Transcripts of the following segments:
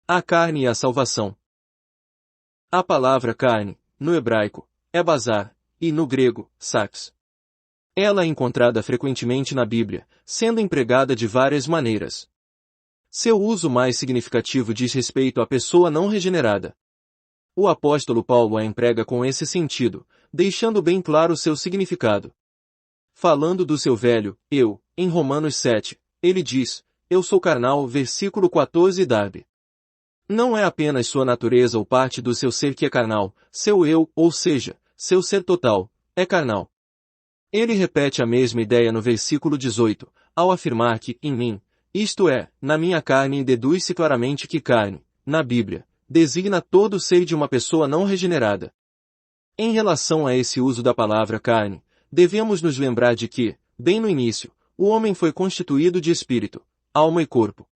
A carne e a salvação. A palavra carne, no hebraico, é bazar, e no grego, sarx. Ela é encontrada frequentemente na Bíblia, sendo empregada de várias maneiras. Seu uso mais significativo diz respeito à pessoa não regenerada. O apóstolo Paulo a emprega com esse sentido, deixando bem claro seu significado. Falando do seu velho, eu, em Romanos 7, ele diz, eu sou carnal, versículo 14 Darby. Não é apenas sua natureza ou parte do seu ser que é carnal, seu eu, ou seja, seu ser total, é carnal. Ele repete a mesma ideia no versículo 18, ao afirmar que, em mim, isto é, na minha carne e deduz-se claramente que carne, na Bíblia, designa todo o ser de uma pessoa não regenerada. Em relação a esse uso da palavra carne, devemos nos lembrar de que, bem no início, o homem foi constituído de espírito, alma e corpo.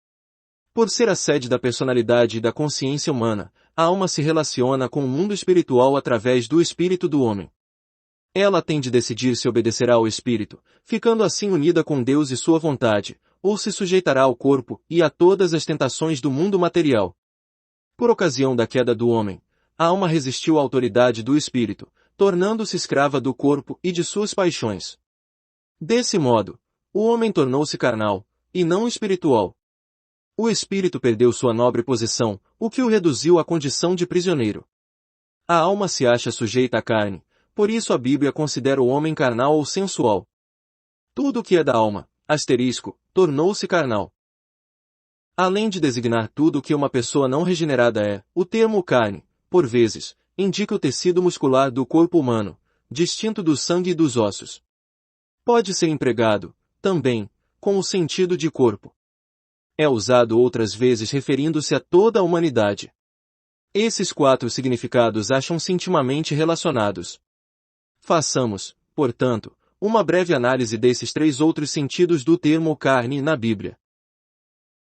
Por ser a sede da personalidade e da consciência humana, a alma se relaciona com o mundo espiritual através do espírito do homem. Ela tem de decidir se obedecerá ao espírito, ficando assim unida com Deus e sua vontade, ou se sujeitará ao corpo e a todas as tentações do mundo material. Por ocasião da queda do homem, a alma resistiu à autoridade do espírito, tornando-se escrava do corpo e de suas paixões. Desse modo, o homem tornou-se carnal, e não espiritual. O espírito perdeu sua nobre posição, o que o reduziu à condição de prisioneiro. A alma se acha sujeita à carne, por isso a Bíblia considera o homem carnal ou sensual. Tudo o que é da alma, tornou-se carnal. Além de designar tudo o que uma pessoa não regenerada é, o termo carne, por vezes, indica o tecido muscular do corpo humano, distinto do sangue e dos ossos. Pode ser empregado, também, com o sentido de corpo. É usado outras vezes referindo-se a toda a humanidade. Esses 4 significados acham-se intimamente relacionados. Façamos, portanto, uma breve análise desses 3 outros sentidos do termo carne na Bíblia.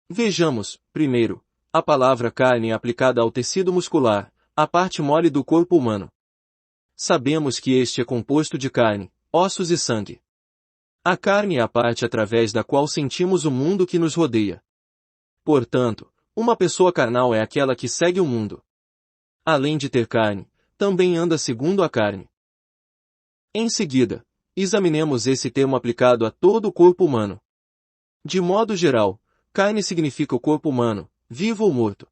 Vejamos, primeiro, a palavra carne aplicada ao tecido muscular, a parte mole do corpo humano. Sabemos que este é composto de carne, ossos e sangue. A carne é a parte através da qual sentimos o mundo que nos rodeia. Portanto, uma pessoa carnal é aquela que segue o mundo. Além de ter carne, também anda segundo a carne. Em seguida, examinemos esse termo aplicado a todo o corpo humano. De modo geral, carne significa o corpo humano, vivo ou morto.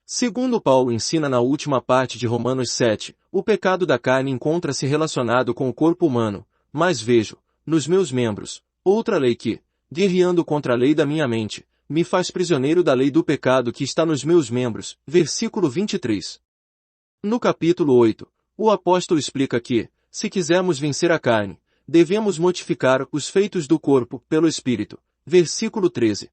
Segundo Paulo ensina na última parte de Romanos 7, o pecado da carne encontra-se relacionado com o corpo humano, mas vejo, nos meus membros, outra lei que, guerreando contra a lei da minha mente, me faz prisioneiro da lei do pecado que está nos meus membros. Versículo 23. No capítulo 8, o apóstolo explica que, se quisermos vencer a carne, devemos mortificar os feitos do corpo pelo Espírito. Versículo 13.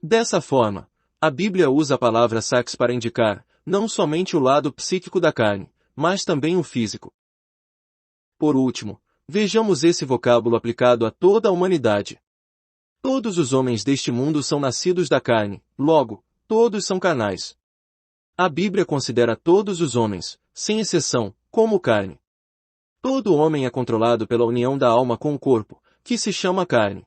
Dessa forma, a Bíblia usa a palavra sarx para indicar, não somente o lado psíquico da carne, mas também o físico. Por último, vejamos esse vocábulo aplicado a toda a humanidade. Todos os homens deste mundo são nascidos da carne, logo, todos são carnais. A Bíblia considera todos os homens, sem exceção, como carne. Todo homem é controlado pela união da alma com o corpo, que se chama carne.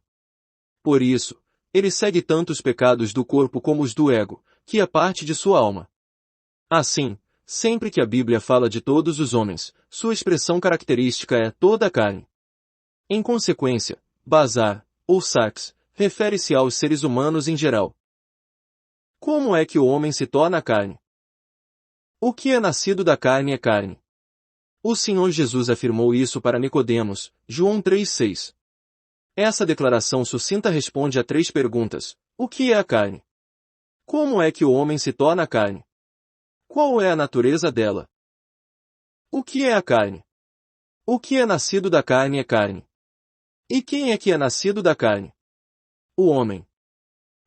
Por isso, ele segue tanto os pecados do corpo como os do ego, que é parte de sua alma. Assim, sempre que a Bíblia fala de todos os homens, sua expressão característica é toda a carne. Em consequência, bazar, ou sarx, refere-se aos seres humanos em geral. Como é que o homem se torna carne? O que é nascido da carne é carne. O Senhor Jesus afirmou isso para Nicodemos, João 3,6. Essa declaração sucinta responde a 3 perguntas. O que é a carne? Como é que o homem se torna carne? Qual é a natureza dela? O que é a carne? O que é nascido da carne é carne. E quem é que é nascido da carne? O homem.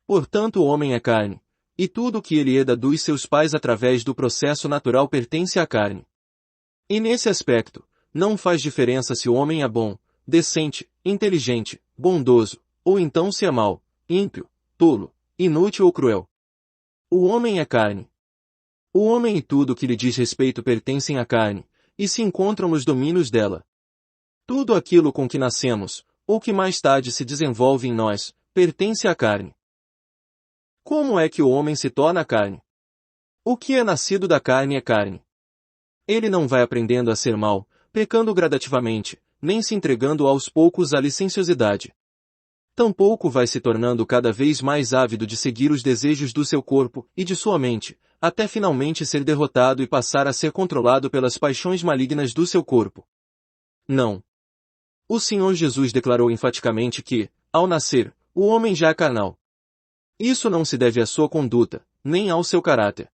Portanto, o homem é carne, e tudo o que ele herda dos seus pais através do processo natural pertence à carne. E nesse aspecto, não faz diferença se o homem é bom, decente, inteligente, bondoso, ou então se é mau, ímpio, tolo, inútil ou cruel. O homem é carne. O homem e tudo o que lhe diz respeito pertencem à carne, e se encontram nos domínios dela. Tudo aquilo com que nascemos, ou que mais tarde se desenvolve em nós, pertence à carne. Como é que o homem se torna carne? O que é nascido da carne é carne. Ele não vai aprendendo a ser mau, pecando gradativamente, nem se entregando aos poucos à licenciosidade. Tampouco vai se tornando cada vez mais ávido de seguir os desejos do seu corpo e de sua mente, até finalmente ser derrotado e passar a ser controlado pelas paixões malignas do seu corpo. Não. O Senhor Jesus declarou enfaticamente que, ao nascer, o homem já é carnal. Isso não se deve à sua conduta, nem ao seu caráter.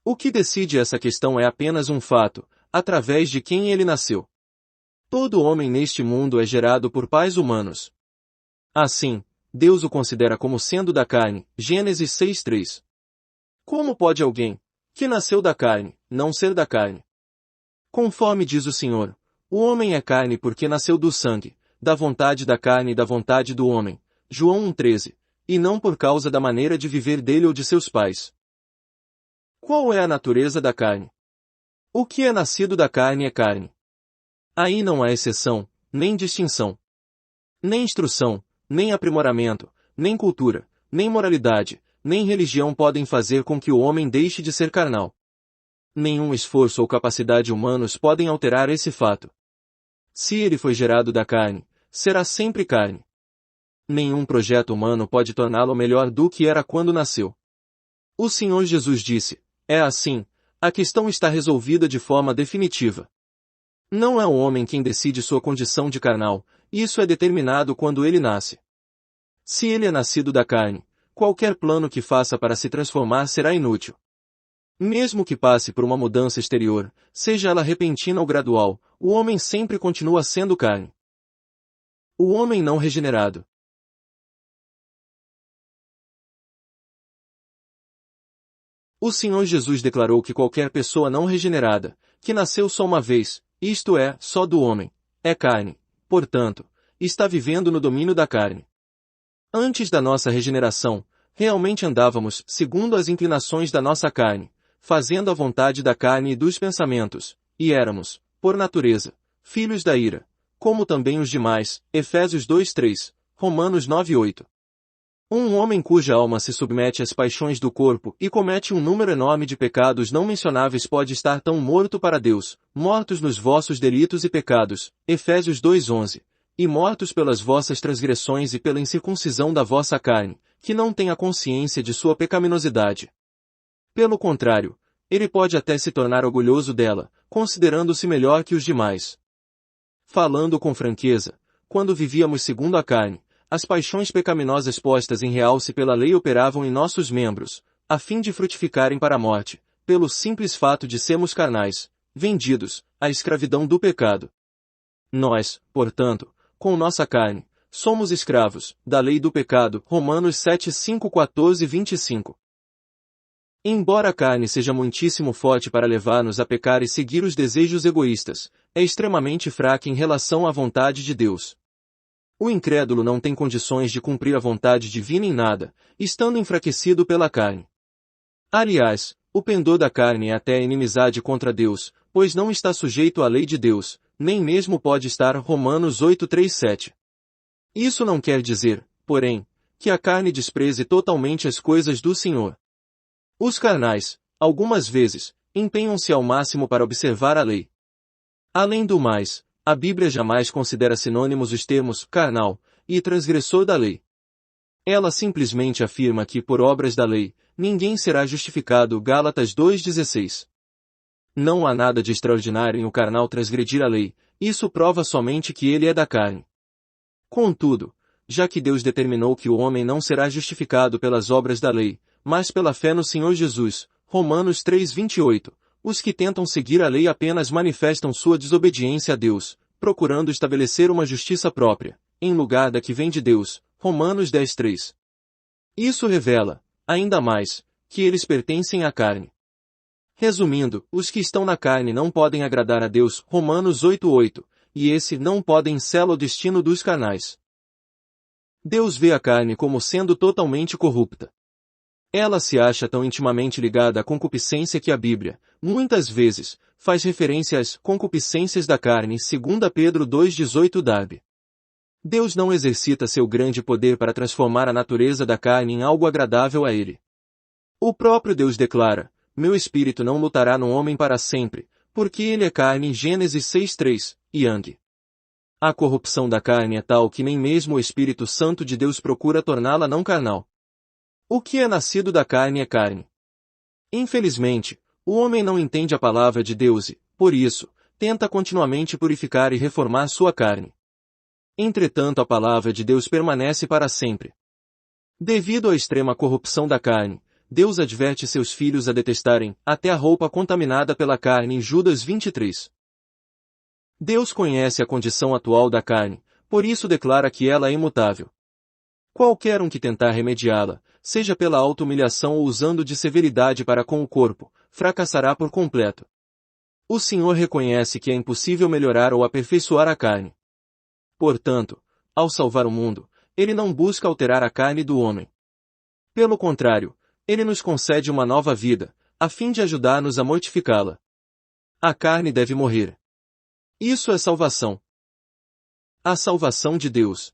O que decide essa questão é apenas um fato, através de quem ele nasceu. Todo homem neste mundo é gerado por pais humanos. Assim, Deus o considera como sendo da carne, Gênesis 6:3. Como pode alguém, que nasceu da carne, não ser da carne? Conforme diz o Senhor, o homem é carne porque nasceu do sangue, da vontade da carne e da vontade do homem, João 1:13, e não por causa da maneira de viver dele ou de seus pais. Qual é a natureza da carne? O que é nascido da carne é carne. Aí não há exceção, nem distinção. Nem instrução, nem aprimoramento, nem cultura, nem moralidade, nem religião podem fazer com que o homem deixe de ser carnal. Nenhum esforço ou capacidade humanos podem alterar esse fato. Se ele foi gerado da carne, será sempre carne. Nenhum projeto humano pode torná-lo melhor do que era quando nasceu. O Senhor Jesus disse, é assim, a questão está resolvida de forma definitiva. Não é o homem quem decide sua condição de carnal, isso é determinado quando ele nasce. Se ele é nascido da carne, qualquer plano que faça para se transformar será inútil. Mesmo que passe por uma mudança exterior, seja ela repentina ou gradual, o homem sempre continua sendo carne. O homem não regenerado. O Senhor Jesus declarou que qualquer pessoa não regenerada, que nasceu só uma vez, isto é, só do homem, é carne, portanto, está vivendo no domínio da carne. Antes da nossa regeneração, realmente andávamos segundo as inclinações da nossa carne, fazendo a vontade da carne e dos pensamentos, e éramos, por natureza, filhos da ira, como também os demais, Efésios 2:3, Romanos 9:8. Um homem cuja alma se submete às paixões do corpo e comete um número enorme de pecados não mencionáveis pode estar tão morto para Deus, mortos nos vossos delitos e pecados, Efésios 2:11, e mortos pelas vossas transgressões e pela incircuncisão da vossa carne, que não tem a consciência de sua pecaminosidade. Pelo contrário, ele pode até se tornar orgulhoso dela, considerando-se melhor que os demais. Falando com franqueza, quando vivíamos segundo a carne, as paixões pecaminosas postas em realce pela lei operavam em nossos membros, a fim de frutificarem para a morte, pelo simples fato de sermos carnais, vendidos, à escravidão do pecado. Nós, portanto, com nossa carne, somos escravos, da lei do pecado, Romanos 7:5-14-25. Embora a carne seja muitíssimo forte para levar-nos a pecar e seguir os desejos egoístas, é extremamente fraca em relação à vontade de Deus. O incrédulo não tem condições de cumprir a vontade divina em nada, estando enfraquecido pela carne. Aliás, o pendor da carne é até inimizade contra Deus, pois não está sujeito à lei de Deus, nem mesmo pode estar, Romanos 8:3-7. Isso não quer dizer, porém, que a carne despreze totalmente as coisas do Senhor. Os carnais, algumas vezes, empenham-se ao máximo para observar a lei. Além do mais, a Bíblia jamais considera sinônimos os termos carnal e transgressor da lei. Ela simplesmente afirma que por obras da lei, ninguém será justificado, Gálatas 2:16. Não há nada de extraordinário em o carnal transgredir a lei, isso prova somente que ele é da carne. Contudo, já que Deus determinou que o homem não será justificado pelas obras da lei, mas pela fé no Senhor Jesus, Romanos 3:28, os que tentam seguir a lei apenas manifestam sua desobediência a Deus, procurando estabelecer uma justiça própria, em lugar da que vem de Deus, Romanos 10:3. Isso revela, ainda mais, que eles pertencem à carne. Resumindo, os que estão na carne não podem agradar a Deus, Romanos 8:8, e esse não podem selo o destino dos carnais. Deus vê a carne como sendo totalmente corrupta. Ela se acha tão intimamente ligada à concupiscência que a Bíblia, muitas vezes, faz referência às concupiscências da carne, 2 Pedro 2:18 darb. Deus não exercita seu grande poder para transformar a natureza da carne em algo agradável a ele. O próprio Deus declara, meu espírito não lutará no homem para sempre, porque ele é carne. Gênesis 6:3, Yang. A corrupção da carne é tal que nem mesmo o Espírito Santo de Deus procura torná-la não carnal. O que é nascido da carne é carne. Infelizmente, o homem não entende a palavra de Deus e, por isso, tenta continuamente purificar e reformar sua carne. Entretanto, a palavra de Deus permanece para sempre. Devido à extrema corrupção da carne, Deus adverte seus filhos a detestarem até a roupa contaminada pela carne em Judas 23. Deus conhece a condição atual da carne, por isso declara que ela é imutável. Qualquer um que tentar remediá-la, seja pela auto-humilhação ou usando de severidade para com o corpo, fracassará por completo. O Senhor reconhece que é impossível melhorar ou aperfeiçoar a carne. Portanto, ao salvar o mundo, Ele não busca alterar a carne do homem. Pelo contrário, Ele nos concede uma nova vida, a fim de ajudar-nos a mortificá-la. A carne deve morrer. Isso é salvação. A salvação de Deus.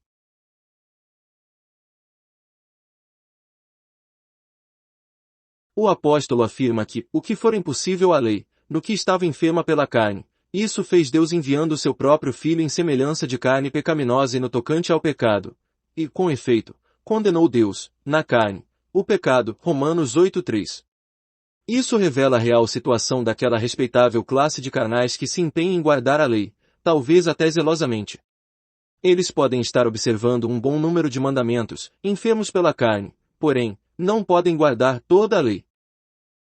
O apóstolo afirma que, o que for impossível à lei, no que estava enferma pela carne, isso fez Deus enviando o seu próprio Filho em semelhança de carne pecaminosa e no tocante ao pecado. E, com efeito, condenou Deus, na carne, o pecado. Romanos 8:3. Isso revela a real situação daquela respeitável classe de carnais que se empenha em guardar a lei, talvez até zelosamente. Eles podem estar observando um bom número de mandamentos, enfermos pela carne, porém, não podem guardar toda a lei.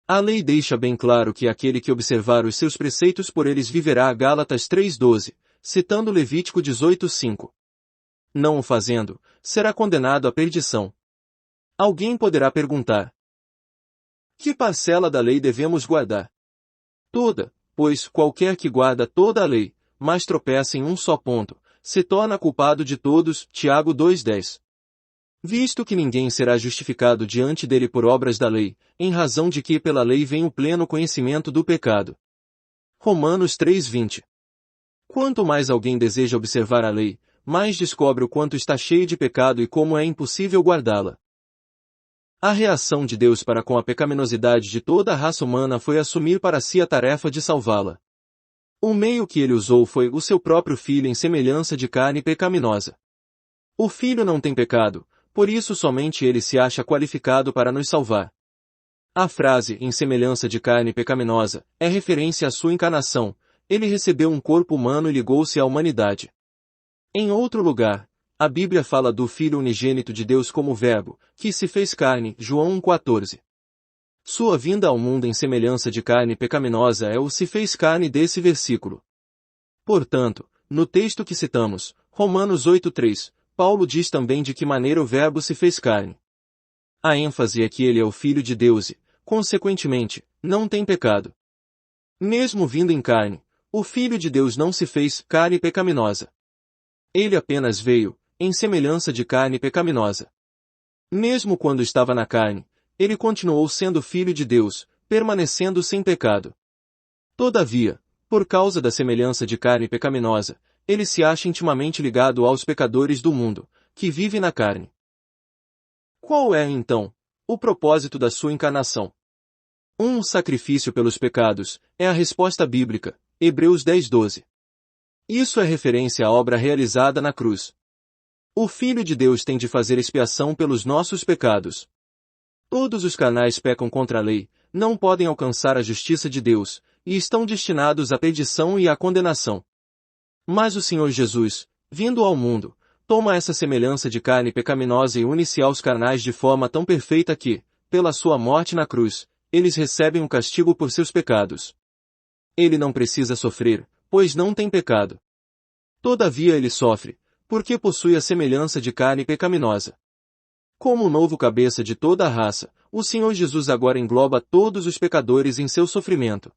A lei deixa bem claro que aquele que observar os seus preceitos por eles viverá. Gálatas 3:12, citando Levítico 18:5. Não o fazendo, será condenado à perdição. Alguém poderá perguntar: que parcela da lei devemos guardar? Toda, pois qualquer que guarda toda a lei, mas tropeça em um só ponto, se torna culpado de todos. Tiago 2:10. Visto que ninguém será justificado diante dele por obras da lei, em razão de que pela lei vem o pleno conhecimento do pecado. Romanos 3:20. Quanto mais alguém deseja observar a lei, mais descobre o quanto está cheio de pecado e como é impossível guardá-la. A reação de Deus para com a pecaminosidade de toda a raça humana foi assumir para si a tarefa de salvá-la. O meio que ele usou foi o seu próprio Filho em semelhança de carne pecaminosa. O Filho não tem pecado, por isso somente ele se acha qualificado para nos salvar. A frase, em semelhança de carne pecaminosa, é referência à sua encarnação. Ele recebeu um corpo humano e ligou-se à humanidade. Em outro lugar, a Bíblia fala do Filho unigênito de Deus como Verbo, que se fez carne. João 1:14. Sua vinda ao mundo em semelhança de carne pecaminosa é o se fez carne desse versículo. Portanto, no texto que citamos, Romanos 8:3, Paulo diz também de que maneira o Verbo se fez carne. A ênfase é que ele é o Filho de Deus e, consequentemente, não tem pecado. Mesmo vindo em carne, o Filho de Deus não se fez carne pecaminosa. Ele apenas veio, em semelhança de carne pecaminosa. Mesmo quando estava na carne, ele continuou sendo Filho de Deus, permanecendo sem pecado. Todavia, por causa da semelhança de carne pecaminosa, ele se acha intimamente ligado aos pecadores do mundo, que vivem na carne. Qual é, então, o propósito da sua encarnação? Um sacrifício pelos pecados, é a resposta bíblica, Hebreus 10:12. Isso é referência à obra realizada na cruz. O Filho de Deus tem de fazer expiação pelos nossos pecados. Todos os carnais pecam contra a lei, não podem alcançar a justiça de Deus, e estão destinados à perdição e à condenação. Mas o Senhor Jesus, vindo ao mundo, toma essa semelhança de carne pecaminosa e une-se aos carnais de forma tão perfeita que, pela sua morte na cruz, eles recebem um castigo por seus pecados. Ele não precisa sofrer, pois não tem pecado. Todavia ele sofre, porque possui a semelhança de carne pecaminosa. Como o novo cabeça de toda a raça, o Senhor Jesus agora engloba todos os pecadores em seu sofrimento.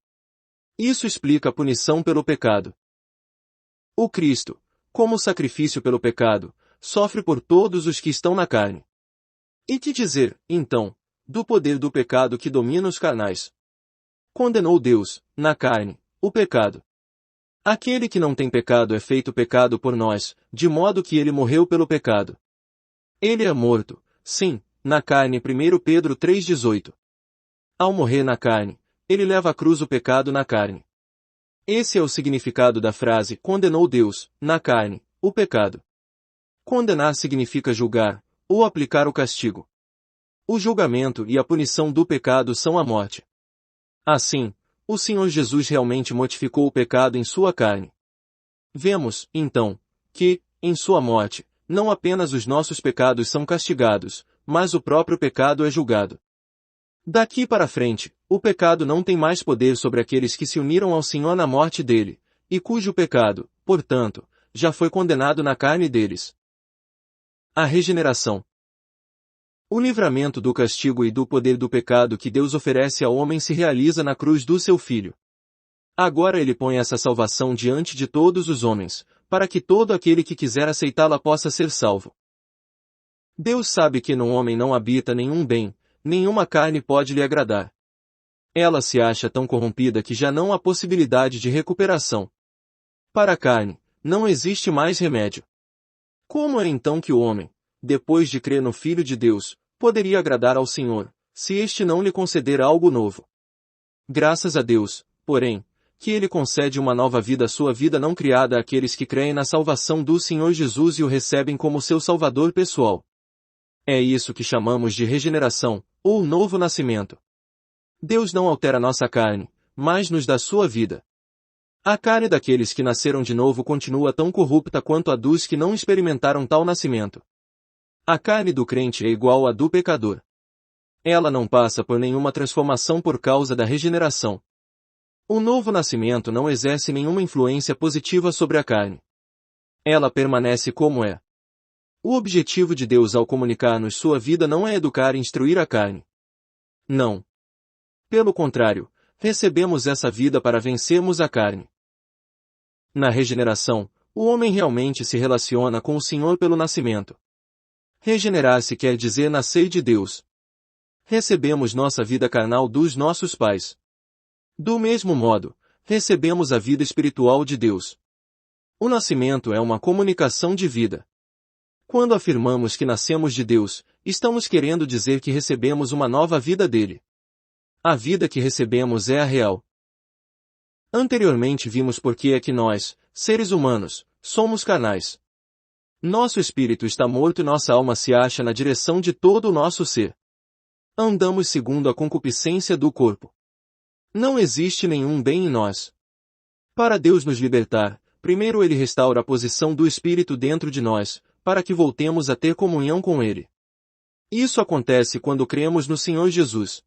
Isso explica a punição pelo pecado. O Cristo, como sacrifício pelo pecado, sofre por todos os que estão na carne. E que dizer, então, do poder do pecado que domina os carnais? Condenou Deus, na carne, o pecado. Aquele que não tem pecado é feito pecado por nós, de modo que ele morreu pelo pecado. Ele é morto, sim, na carne. 1 Pedro 3:18. Ao morrer na carne, ele leva à cruz o pecado na carne. Esse é o significado da frase condenou Deus, na carne, o pecado. Condenar significa julgar, ou aplicar o castigo. O julgamento e a punição do pecado são a morte. Assim, o Senhor Jesus realmente mortificou o pecado em sua carne. Vemos, então, que, em sua morte, não apenas os nossos pecados são castigados, mas o próprio pecado é julgado. Daqui para frente, o pecado não tem mais poder sobre aqueles que se uniram ao Senhor na morte dele, e cujo pecado, portanto, já foi condenado na carne deles. A regeneração. O livramento do castigo e do poder do pecado que Deus oferece ao homem se realiza na cruz do seu Filho. Agora ele põe essa salvação diante de todos os homens, para que todo aquele que quiser aceitá-la possa ser salvo. Deus sabe que no homem não habita nenhum bem, nenhuma carne pode lhe agradar. Ela se acha tão corrompida que já não há possibilidade de recuperação. Para a carne, não existe mais remédio. Como é então que o homem, depois de crer no Filho de Deus, poderia agradar ao Senhor, se este não lhe conceder algo novo? Graças a Deus, porém, que ele concede uma nova vida à sua vida não criada àqueles que creem na salvação do Senhor Jesus e o recebem como seu Salvador pessoal. É isso que chamamos de regeneração, ou novo nascimento. Deus não altera nossa carne, mas nos dá sua vida. A carne daqueles que nasceram de novo continua tão corrupta quanto a dos que não experimentaram tal nascimento. A carne do crente é igual à do pecador. Ela não passa por nenhuma transformação por causa da regeneração. O novo nascimento não exerce nenhuma influência positiva sobre a carne. Ela permanece como é. O objetivo de Deus ao comunicar-nos sua vida não é educar e instruir a carne. Não. Pelo contrário, recebemos essa vida para vencermos a carne. Na regeneração, o homem realmente se relaciona com o Senhor pelo nascimento. Regenerar-se quer dizer nascer de Deus. Recebemos nossa vida carnal dos nossos pais. Do mesmo modo, recebemos a vida espiritual de Deus. O nascimento é uma comunicação de vida. Quando afirmamos que nascemos de Deus, estamos querendo dizer que recebemos uma nova vida dele. A vida que recebemos é a real. Anteriormente vimos por que é que nós, seres humanos, somos carnais. Nosso espírito está morto e nossa alma se acha na direção de todo o nosso ser. Andamos segundo a concupiscência do corpo. Não existe nenhum bem em nós. Para Deus nos libertar, primeiro ele restaura a posição do espírito dentro de nós, para que voltemos a ter comunhão com ele. Isso acontece quando cremos no Senhor Jesus.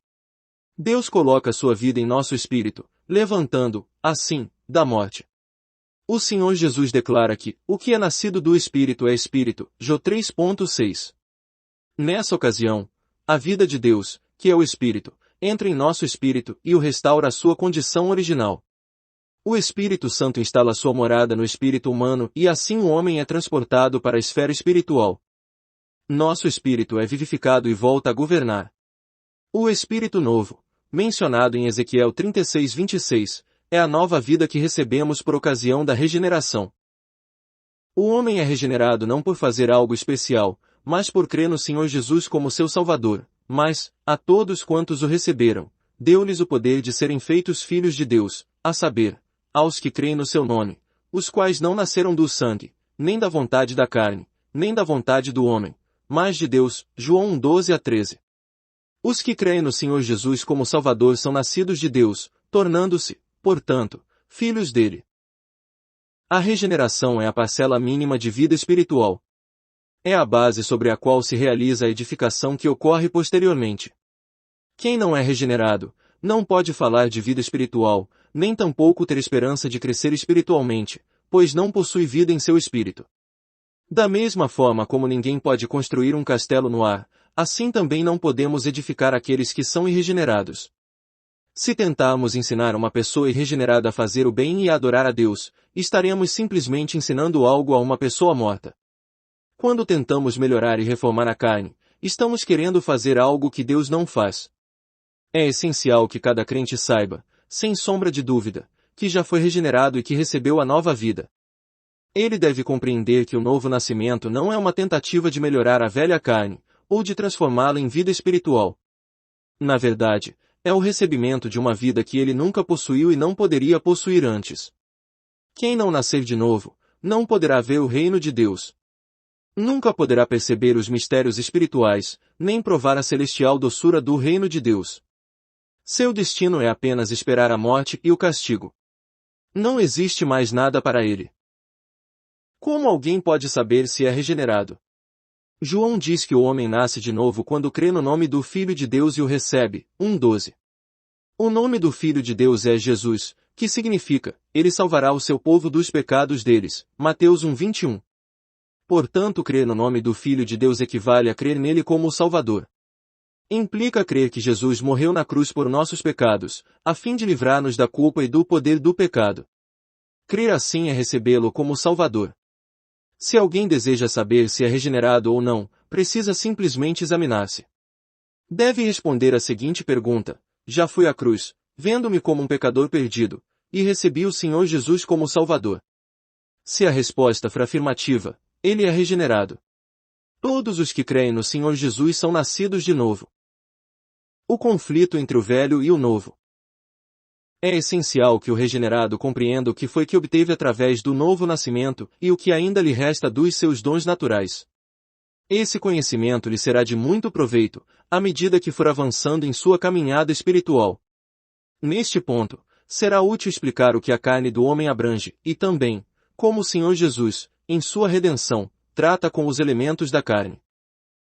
Deus coloca sua vida em nosso espírito, levantando, assim, da morte. O Senhor Jesus declara que, o que é nascido do Espírito é Espírito, Jó 3.6. Nessa ocasião, a vida de Deus, que é o Espírito, entra em nosso espírito e o restaura à sua condição original. O Espírito Santo instala sua morada no espírito humano e assim o homem é transportado para a esfera espiritual. Nosso espírito é vivificado e volta a governar. O Espírito Novo, mencionado em Ezequiel 36:26, é a nova vida que recebemos por ocasião da regeneração. O homem é regenerado não por fazer algo especial, mas por crer no Senhor Jesus como seu Salvador, mas, a todos quantos o receberam, deu-lhes o poder de serem feitos filhos de Deus, a saber, aos que creem no seu nome, os quais não nasceram do sangue, nem da vontade da carne, nem da vontade do homem, mas de Deus. João 1:12-13. Os que creem no Senhor Jesus como Salvador são nascidos de Deus, tornando-se, portanto, filhos dele. A regeneração é a parcela mínima de vida espiritual. É a base sobre a qual se realiza a edificação que ocorre posteriormente. Quem não é regenerado, não pode falar de vida espiritual, nem tampouco ter esperança de crescer espiritualmente, pois não possui vida em seu espírito. Da mesma forma como ninguém pode construir um castelo no ar, assim também não podemos edificar aqueles que são irregenerados. Se tentarmos ensinar uma pessoa irregenerada a fazer o bem e a adorar a Deus, estaremos simplesmente ensinando algo a uma pessoa morta. Quando tentamos melhorar e reformar a carne, estamos querendo fazer algo que Deus não faz. É essencial que cada crente saiba, sem sombra de dúvida, que já foi regenerado e que recebeu a nova vida. Ele deve compreender que o novo nascimento não é uma tentativa de melhorar a velha carne, ou de transformá-la em vida espiritual. Na verdade, é o recebimento de uma vida que ele nunca possuiu e não poderia possuir antes. Quem não nascer de novo, não poderá ver o reino de Deus. Nunca poderá perceber os mistérios espirituais, nem provar a celestial doçura do reino de Deus. Seu destino é apenas esperar a morte e o castigo. Não existe mais nada para ele. Como alguém pode saber se é regenerado? João diz que o homem nasce de novo quando crê no nome do Filho de Deus e o recebe. 1:12. O nome do Filho de Deus é Jesus, que significa, ele salvará o seu povo dos pecados deles. Mateus 1:21. Portanto, crer no nome do Filho de Deus equivale a crer nele como o Salvador. Implica crer que Jesus morreu na cruz por nossos pecados, a fim de livrar-nos da culpa e do poder do pecado. Crer assim é recebê-lo como Salvador. Se alguém deseja saber se é regenerado ou não, precisa simplesmente examinar-se. Deve responder a seguinte pergunta: já fui à cruz, vendo-me como um pecador perdido, e recebi o Senhor Jesus como Salvador? Se a resposta for afirmativa, ele é regenerado. Todos os que creem no Senhor Jesus são nascidos de novo. O conflito entre o velho e o novo. É essencial que o regenerado compreenda o que foi que obteve através do novo nascimento e o que ainda lhe resta dos seus dons naturais. Esse conhecimento lhe será de muito proveito, à medida que for avançando em sua caminhada espiritual. Neste ponto, será útil explicar o que a carne do homem abrange, e também, como o Senhor Jesus, em sua redenção, trata com os elementos da carne.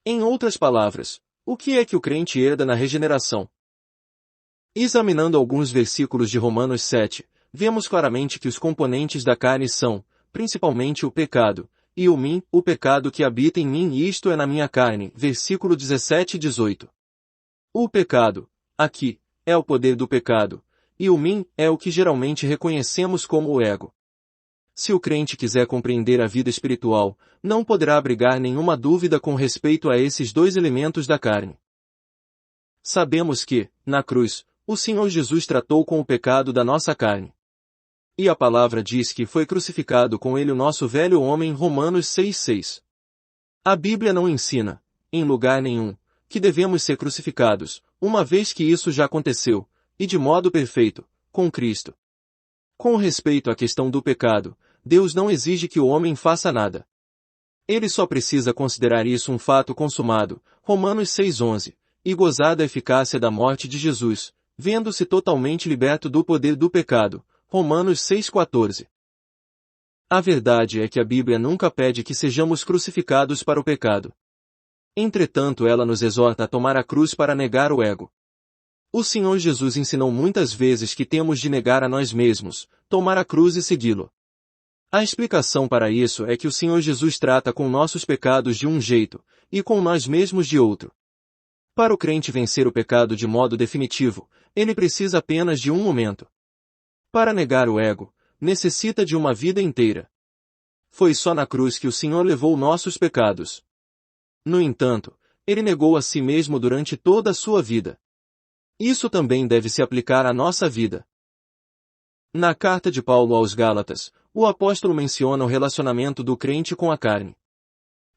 Em outras palavras, o que é que o crente herda na regeneração? Examinando alguns versículos de Romanos 7, vemos claramente que os componentes da carne são, principalmente o pecado, e o mim, o pecado que habita em mim e isto é na minha carne, versículo 17 e 18. O pecado, aqui, é o poder do pecado, e o mim é o que geralmente reconhecemos como o ego. Se o crente quiser compreender a vida espiritual, não poderá abrigar nenhuma dúvida com respeito a esses dois elementos da carne. Sabemos que, na cruz, o Senhor Jesus tratou com o pecado da nossa carne. E a palavra diz que foi crucificado com ele o nosso velho homem, Romanos 6:6. A Bíblia não ensina, em lugar nenhum, que devemos ser crucificados, uma vez que isso já aconteceu, e de modo perfeito, com Cristo. Com respeito à questão do pecado, Deus não exige que o homem faça nada. Ele só precisa considerar isso um fato consumado, Romanos 6:11, e gozar da eficácia da morte de Jesus, vendo-se totalmente liberto do poder do pecado, Romanos 6:14. A verdade é que a Bíblia nunca pede que sejamos crucificados para o pecado. Entretanto, ela nos exorta a tomar a cruz para negar o ego. O Senhor Jesus ensinou muitas vezes que temos de negar a nós mesmos, tomar a cruz e segui-lo. A explicação para isso é que o Senhor Jesus trata com nossos pecados de um jeito, e com nós mesmos de outro. Para o crente vencer o pecado de modo definitivo, ele precisa apenas de um momento. Para negar o ego, necessita de uma vida inteira. Foi só na cruz que o Senhor levou nossos pecados. No entanto, ele negou a si mesmo durante toda a sua vida. Isso também deve se aplicar à nossa vida. Na carta de Paulo aos Gálatas, o apóstolo menciona o relacionamento do crente com a carne.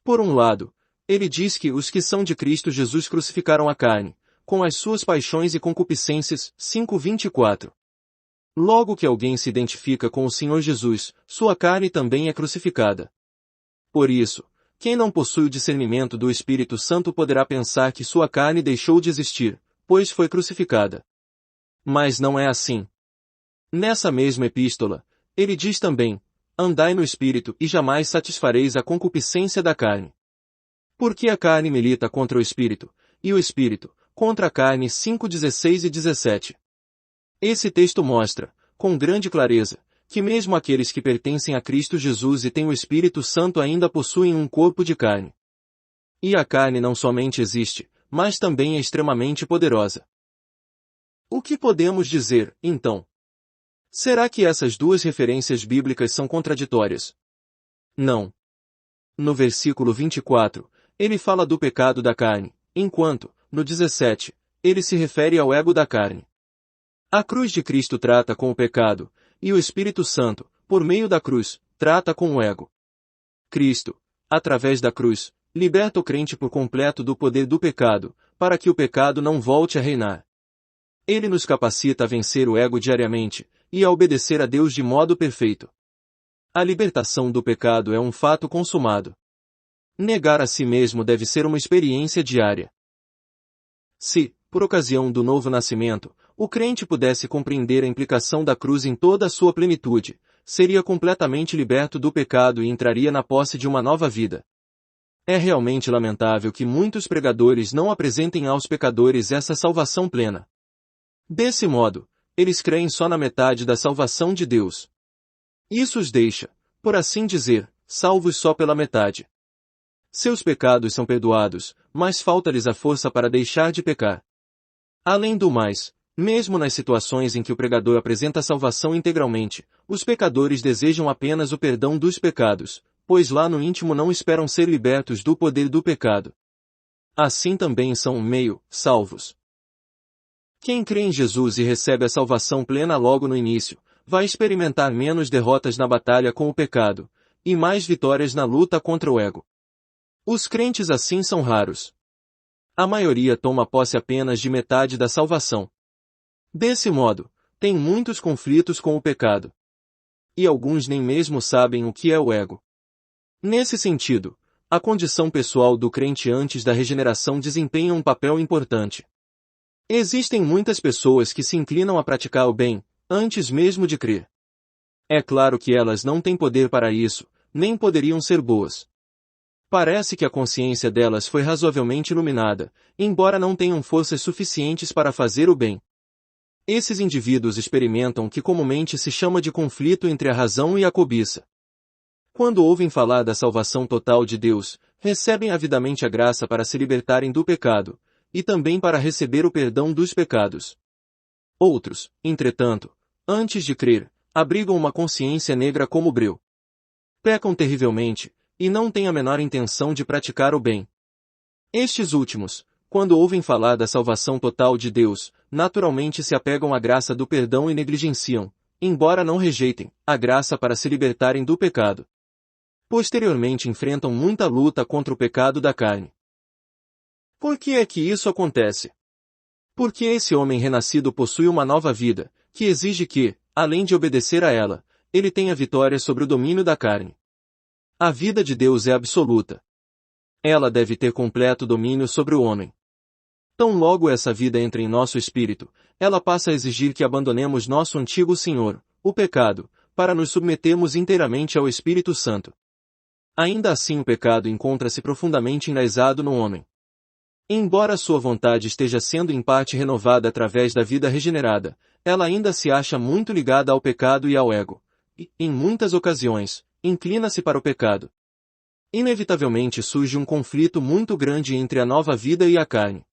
Por um lado, ele diz que os que são de Cristo Jesus crucificaram a carne, com as suas paixões e concupiscências, 5:24. Logo que alguém se identifica com o Senhor Jesus, sua carne também é crucificada. Por isso, quem não possui o discernimento do Espírito Santo poderá pensar que sua carne deixou de existir, pois foi crucificada. Mas não é assim. Nessa mesma epístola, ele diz também: andai no Espírito e jamais satisfareis a concupiscência da carne. Porque a carne milita contra o Espírito, e o Espírito, contra a carne 5:16 e 17. Esse texto mostra, com grande clareza, que mesmo aqueles que pertencem a Cristo Jesus e têm o Espírito Santo ainda possuem um corpo de carne. E a carne não somente existe, mas também é extremamente poderosa. O que podemos dizer, então? Será que essas duas referências bíblicas são contraditórias? Não. No versículo 24, ele fala do pecado da carne, enquanto, no 17, ele se refere ao ego da carne. A cruz de Cristo trata com o pecado, e o Espírito Santo, por meio da cruz, trata com o ego. Cristo, através da cruz, liberta o crente por completo do poder do pecado, para que o pecado não volte a reinar. Ele nos capacita a vencer o ego diariamente, e a obedecer a Deus de modo perfeito. A libertação do pecado é um fato consumado. Negar a si mesmo deve ser uma experiência diária. Se, por ocasião do novo nascimento, o crente pudesse compreender a implicação da cruz em toda a sua plenitude, seria completamente liberto do pecado e entraria na posse de uma nova vida. É realmente lamentável que muitos pregadores não apresentem aos pecadores essa salvação plena. Desse modo, eles creem só na metade da salvação de Deus. Isso os deixa, por assim dizer, salvos só pela metade. Seus pecados são perdoados, mas falta-lhes a força para deixar de pecar. Além do mais, mesmo nas situações em que o pregador apresenta a salvação integralmente, os pecadores desejam apenas o perdão dos pecados, pois lá no íntimo não esperam ser libertos do poder do pecado. Assim também são meio salvos. Quem crê em Jesus e recebe a salvação plena logo no início, vai experimentar menos derrotas na batalha com o pecado, e mais vitórias na luta contra o ego. Os crentes assim são raros. A maioria toma posse apenas de metade da salvação. Desse modo, tem muitos conflitos com o pecado. E alguns nem mesmo sabem o que é o ego. Nesse sentido, a condição pessoal do crente antes da regeneração desempenha um papel importante. Existem muitas pessoas que se inclinam a praticar o bem, antes mesmo de crer. É claro que elas não têm poder para isso, nem poderiam ser boas. Parece que a consciência delas foi razoavelmente iluminada, embora não tenham forças suficientes para fazer o bem. Esses indivíduos experimentam o que comumente se chama de conflito entre a razão e a cobiça. Quando ouvem falar da salvação total de Deus, recebem avidamente a graça para se libertarem do pecado, e também para receber o perdão dos pecados. Outros, entretanto, antes de crer, abrigam uma consciência negra como breu. Pecam terrivelmente, e não têm a menor intenção de praticar o bem. Estes últimos, quando ouvem falar da salvação total de Deus, naturalmente se apegam à graça do perdão e negligenciam, embora não rejeitem, a graça para se libertarem do pecado. Posteriormente enfrentam muita luta contra o pecado da carne. Por que é que isso acontece? Porque esse homem renascido possui uma nova vida, que exige que, além de obedecer a ela, ele tenha vitória sobre o domínio da carne. A vida de Deus é absoluta. Ela deve ter completo domínio sobre o homem. Tão logo essa vida entra em nosso espírito, ela passa a exigir que abandonemos nosso antigo senhor, o pecado, para nos submetermos inteiramente ao Espírito Santo. Ainda assim o pecado encontra-se profundamente enraizado no homem. Embora sua vontade esteja sendo em parte renovada através da vida regenerada, ela ainda se acha muito ligada ao pecado e ao ego, e, em muitas ocasiões, inclina-se para o pecado. Inevitavelmente surge um conflito muito grande entre a nova vida e a carne.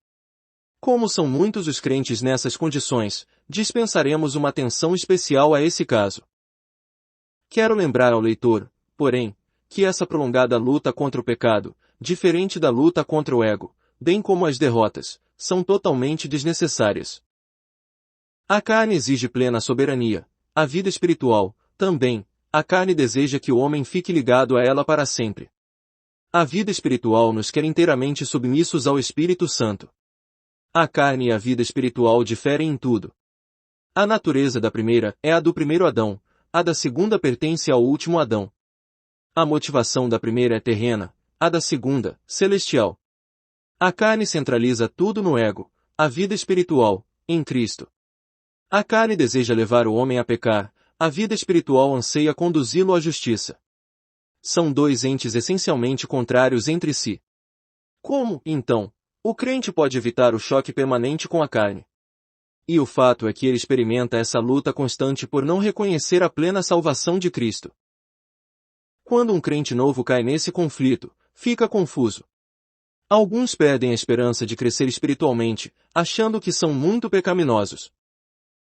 Como são muitos os crentes nessas condições, dispensaremos uma atenção especial a esse caso. Quero lembrar ao leitor, porém, que essa prolongada luta contra o pecado, diferente da luta contra o ego, bem como as derrotas, são totalmente desnecessárias. A carne exige plena soberania, a vida espiritual, também, a carne deseja que o homem fique ligado a ela para sempre. A vida espiritual nos quer inteiramente submissos ao Espírito Santo. A carne e a vida espiritual diferem em tudo. A natureza da primeira é a do primeiro Adão, a da segunda pertence ao último Adão. A motivação da primeira é terrena, a da segunda, celestial. A carne centraliza tudo no ego, a vida espiritual, em Cristo. A carne deseja levar o homem a pecar, a vida espiritual anseia conduzi-lo à justiça. São dois entes essencialmente contrários entre si. Como, então, o crente pode evitar o choque permanente com a carne? E o fato é que ele experimenta essa luta constante por não reconhecer a plena salvação de Cristo. Quando um crente novo cai nesse conflito, fica confuso. Alguns perdem a esperança de crescer espiritualmente, achando que são muito pecaminosos.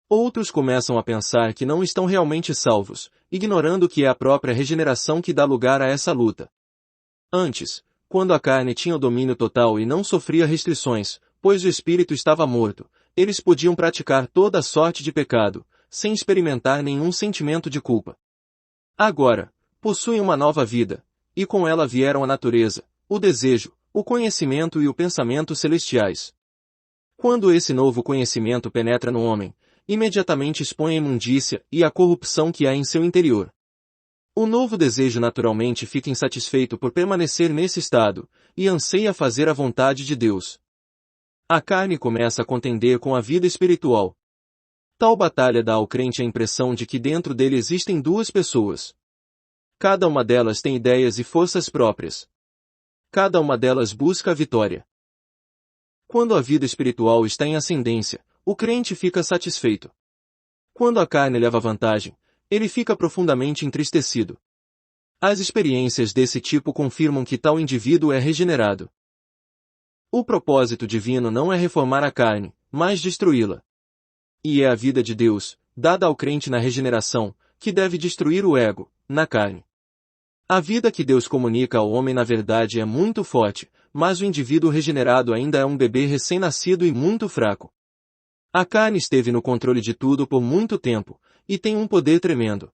Outros começam a pensar que não estão realmente salvos, ignorando que é a própria regeneração que dá lugar a essa luta. Antes, quando a carne tinha o domínio total e não sofria restrições, pois o espírito estava morto, eles podiam praticar toda a sorte de pecado, sem experimentar nenhum sentimento de culpa. Agora, possuem uma nova vida, e com ela vieram a natureza, o desejo, o conhecimento e o pensamento celestiais. Quando esse novo conhecimento penetra no homem, imediatamente expõe a imundícia e a corrupção que há em seu interior. O novo desejo naturalmente fica insatisfeito por permanecer nesse estado, e anseia fazer a vontade de Deus. A carne começa a contender com a vida espiritual. Tal batalha dá ao crente a impressão de que dentro dele existem duas pessoas. Cada uma delas tem ideias e forças próprias. Cada uma delas busca a vitória. Quando a vida espiritual está em ascendência, o crente fica satisfeito. Quando a carne leva vantagem, ele fica profundamente entristecido. As experiências desse tipo confirmam que tal indivíduo é regenerado. O propósito divino não é reformar a carne, mas destruí-la. E é a vida de Deus, dada ao crente na regeneração, que deve destruir o ego, na carne. A vida que Deus comunica ao homem na verdade é muito forte, mas o indivíduo regenerado ainda é um bebê recém-nascido e muito fraco. A carne esteve no controle de tudo por muito tempo, e tem um poder tremendo.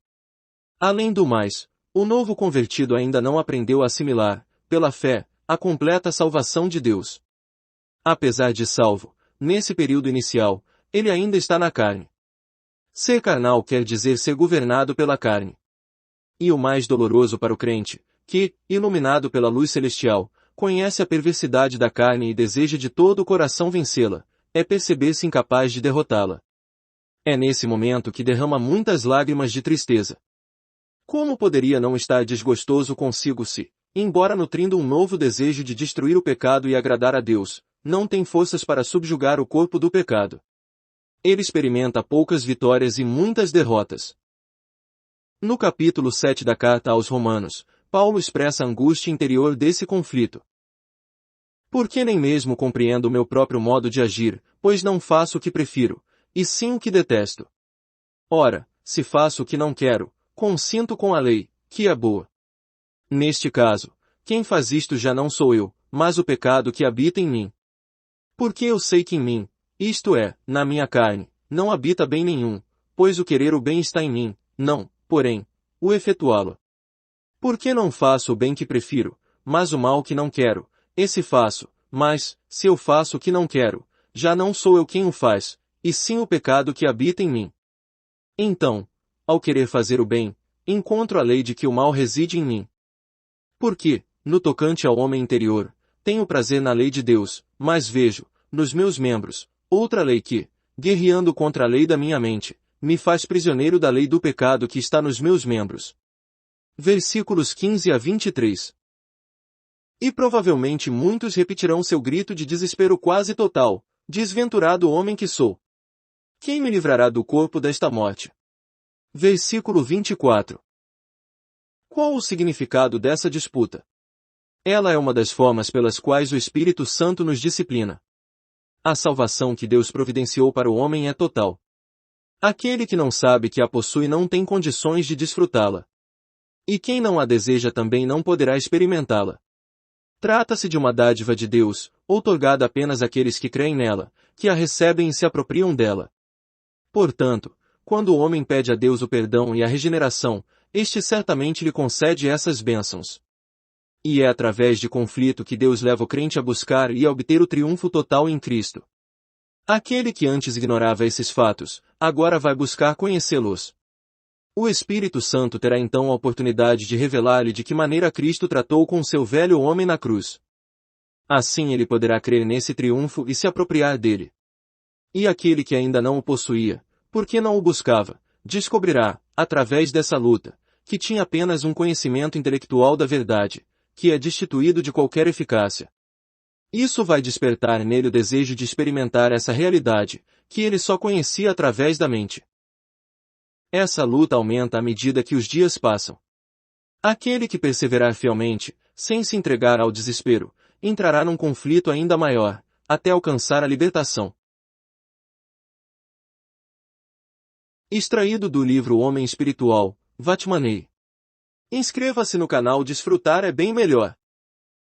Além do mais, o novo convertido ainda não aprendeu a assimilar, pela fé, a completa salvação de Deus. Apesar de salvo, nesse período inicial, ele ainda está na carne. Ser carnal quer dizer ser governado pela carne. E o mais doloroso para o crente, que, iluminado pela luz celestial, conhece a perversidade da carne e deseja de todo o coração vencê-la, é perceber-se incapaz de derrotá-la. É nesse momento que derrama muitas lágrimas de tristeza. Como poderia não estar desgostoso consigo se, embora nutrindo um novo desejo de destruir o pecado e agradar a Deus, não tem forças para subjugar o corpo do pecado? Ele experimenta poucas vitórias e muitas derrotas. No capítulo 7 da carta aos Romanos, Paulo expressa a angústia interior desse conflito. Porque nem mesmo compreendo o meu próprio modo de agir, pois não faço o que prefiro, e sim o que detesto. Ora, se faço o que não quero, consinto com a lei, que é boa. Neste caso, quem faz isto já não sou eu, mas o pecado que habita em mim. Porque eu sei que em mim, isto é, na minha carne, não habita bem nenhum, pois o querer o bem está em mim, não, porém, o efetuá-lo. Porque não faço o bem que prefiro, mas o mal que não quero, esse faço, mas, se eu faço o que não quero, já não sou eu quem o faz, e sim o pecado que habita em mim. Então, ao querer fazer o bem, encontro a lei de que o mal reside em mim. Porque, no tocante ao homem interior, tenho prazer na lei de Deus, mas vejo, nos meus membros, outra lei que, guerreando contra a lei da minha mente, me faz prisioneiro da lei do pecado que está nos meus membros. Versículos 15 a 23. E provavelmente muitos repetirão seu grito de desespero quase total: desventurado homem que sou! Quem me livrará do corpo desta morte? Versículo 24. Qual o significado dessa disputa? Ela é uma das formas pelas quais o Espírito Santo nos disciplina. A salvação que Deus providenciou para o homem é total. Aquele que não sabe que a possui não tem condições de desfrutá-la. E quem não a deseja também não poderá experimentá-la. Trata-se de uma dádiva de Deus, outorgada apenas àqueles que creem nela, que a recebem e se apropriam dela. Portanto, quando o homem pede a Deus o perdão e a regeneração, este certamente lhe concede essas bênçãos. E é através de conflito que Deus leva o crente a buscar e a obter o triunfo total em Cristo. Aquele que antes ignorava esses fatos, agora vai buscar conhecê-los. O Espírito Santo terá então a oportunidade de revelar-lhe de que maneira Cristo tratou com seu velho homem na cruz. Assim ele poderá crer nesse triunfo e se apropriar dele. E aquele que ainda não o possuía, porque não o buscava, descobrirá, através dessa luta, que tinha apenas um conhecimento intelectual da verdade, que é destituído de qualquer eficácia. Isso vai despertar nele o desejo de experimentar essa realidade, que ele só conhecia através da mente. Essa luta aumenta à medida que os dias passam. Aquele que perseverar fielmente, sem se entregar ao desespero, entrará num conflito ainda maior, até alcançar a libertação. Extraído do livro Homem Espiritual, Vatmanei. Inscreva-se no canal Desfrutar é bem melhor.